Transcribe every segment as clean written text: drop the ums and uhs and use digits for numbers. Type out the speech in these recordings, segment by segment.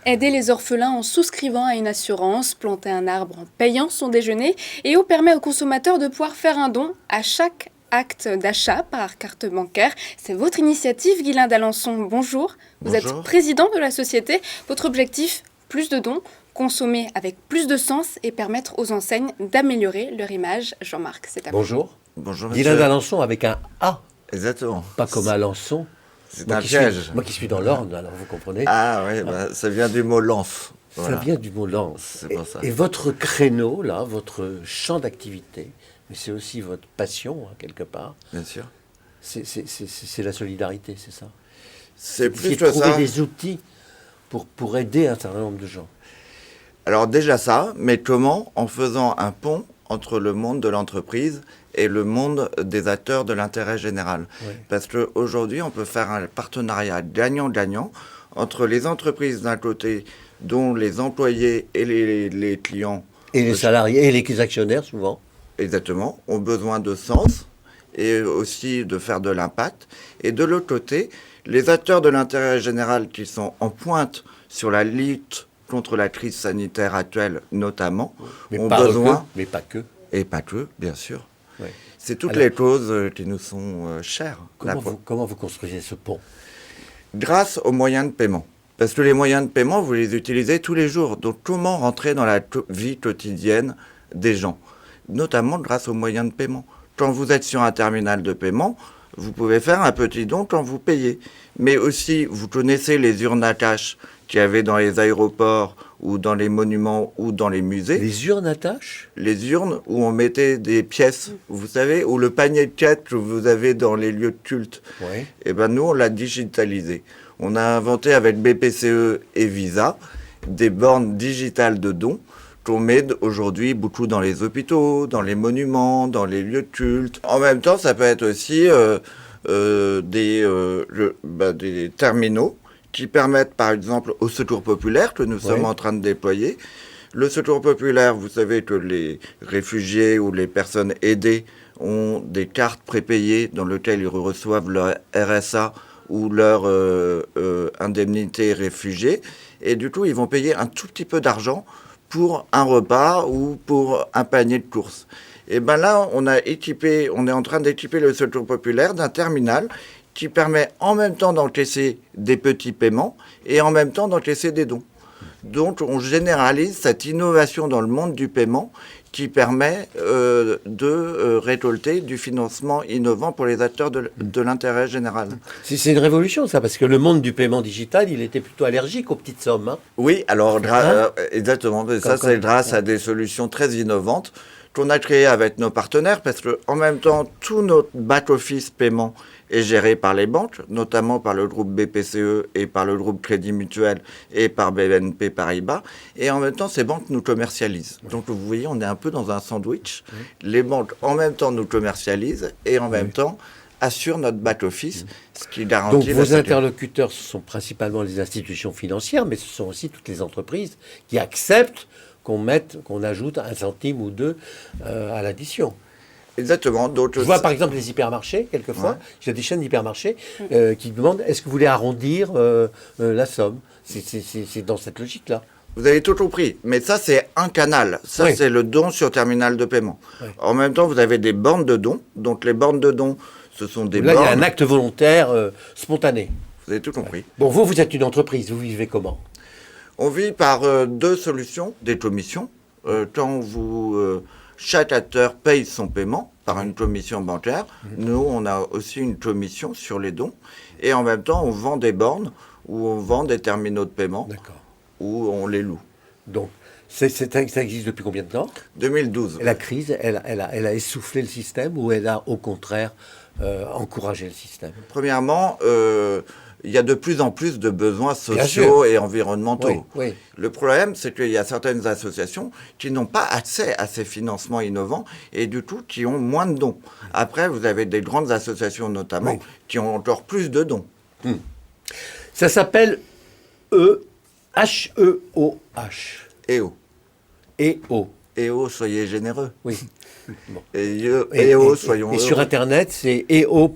Aider les orphelins en souscrivant à une assurance, planter un arbre en payant son déjeuner, EO permet aux consommateurs de pouvoir faire un don à chaque acte d'achat par carte bancaire. C'est votre initiative, Guylain d'Alençon. Bonjour. Vous êtes Bonjour. président de la société. Votre objectif, plus de dons, consommer avec plus de sens et permettre aux enseignes d'améliorer leur image. Jean-Marc, c'est à vous. Bonjour. Bonjour, Guylain monsieur. d'Alençon avec un A, Exactement. pas comme Alençon. C'est Moi un qui piège. suis- Moi qui suis dans l'Orne, alors vous comprenez. Ah oui, ça vient du mot lance. Voilà. Ça vient du mot lance. C'est pour ça. Et votre créneau, là, votre champ d'activité, mais c'est aussi votre passion, hein, quelque part, Bien sûr. c'est la solidarité, c'est ça. C'est plus C'est que trouver ça. des outils pour aider un certain nombre de gens. Alors déjà ça, mais comment? En faisant un pont entre le monde de l'entreprise et le monde des acteurs de l'intérêt général. Oui. Parce qu'aujourd'hui, on peut faire un partenariat gagnant-gagnant entre les entreprises d'un côté, dont les employés et les clients, Et les salariés, et les actionnaires, souvent. exactement, ont besoin de sens et aussi de faire de l'impact. Et de l'autre côté, les acteurs de l'intérêt général qui sont en pointe sur la lutte contre la crise sanitaire actuelle notamment, Mais ont pas besoin, que, mais pas que. et pas que, bien sûr. Ouais. C'est toutes Alors- les causes qui nous sont chères. Comment vous construisez ce pont? Grâce aux moyens de paiement. Parce que les moyens de paiement, vous les utilisez tous les jours. Donc comment rentrer dans la vie quotidienne des gens? Notamment grâce aux moyens de paiement. Quand vous êtes sur un terminal de paiement, vous pouvez faire un petit don quand vous payez. Mais aussi, vous connaissez les urnes à cash qu'il y avait dans les aéroports ou dans les monuments ou dans les musées. Les urnes à tâches? Les urnes où on mettait des pièces, vous savez, ou le panier de quêtes que vous avez dans les lieux de culte. Oui. Eh ben nous, on l'a digitalisé. On a inventé avec BPCE et Visa des bornes digitales de dons qu'on met aujourd'hui beaucoup dans les hôpitaux, dans les monuments, dans les lieux de culte. En même temps, ça peut être aussi des terminaux qui permettent, par exemple, au Secours populaire que nous sommes en train de déployer. Le Secours populaire, vous savez que les réfugiés ou les personnes aidées ont des cartes prépayées dans lesquelles ils reçoivent leur RSA ou leur indemnité réfugiée. Et du coup, ils vont payer un tout petit peu d'argent pour un repas ou pour un panier de courses. Et bien là, on est en train d'équiper le Secours populaire d'un terminal qui permet en même temps d'encaisser des petits paiements et en même temps d'encaisser des dons. Donc on généralise cette innovation dans le monde du paiement qui permet de récolter du financement innovant pour les acteurs de l'intérêt général. C'est une révolution, ça, parce que le monde du paiement digital, il était plutôt allergique aux petites sommes. Hein. Oui, alors exactement, mais ça c'est grâce à des solutions très innovantes qu'on a créées avec nos partenaires, parce qu'en même temps, tout notre back-office paiement est géré par les banques, notamment par le groupe BPCE et par le groupe Crédit Mutuel et par BNP Paribas. Et en même temps, ces banques nous commercialisent. Donc vous voyez, on est un peu dans un sandwich. Les banques en même temps nous commercialisent et en même temps assurent notre back-office, ce qui garantit Donc la vos sécurité. interlocuteurs, ce sont principalement les institutions financières, mais ce sont aussi toutes les entreprises qui acceptent qu'on ajoute un centime ou deux à l'addition. Exactement. Donc, Je vois par exemple les hypermarchés, quelquefois, Ouais. j'ai des chaînes d'hypermarchés qui demandent est-ce que vous voulez arrondir la somme? C'est dans cette logique-là. Vous avez tout compris, mais ça c'est un canal, ça Oui. c'est le don sur terminal de paiement. Oui. En même temps, vous avez des bornes de dons, donc les bornes de dons, ce sont des Là, il y a bornes. un acte volontaire spontané. Vous avez tout compris. Bon, vous êtes une entreprise, vous vivez comment? On vit par deux solutions, des commissions. Chaque acteur paye son paiement par une commission bancaire. Nous, on a aussi une commission sur les dons. Et en même temps, on vend des bornes ou on vend des terminaux de paiement D'accord. ou on les loue. Donc, ça existe depuis combien de temps? 2012. Et la crise, elle a essoufflé le système ou elle a au contraire encouragé le système? Premièrement, il y a de plus en plus de besoins Bien sociaux et environnementaux. Oui, oui. Le problème, c'est qu'il y a certaines associations qui n'ont pas accès à ces financements innovants et du coup qui ont moins de dons. Après, vous avez des grandes associations notamment Oui. qui ont encore plus de dons. Ça s'appelle H-E-O-H. EO. E-O. EO, soyez généreux. Oui. Bon. EO, soyons Et heureux. sur Internet, c'est eo.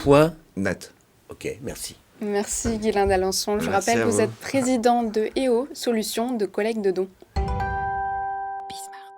Net. Ok, merci. Merci Guylain d'Alençon. Je Merci rappelle à que vous vous. êtes président de EO, Solutions de collecte de dons. Bismarck.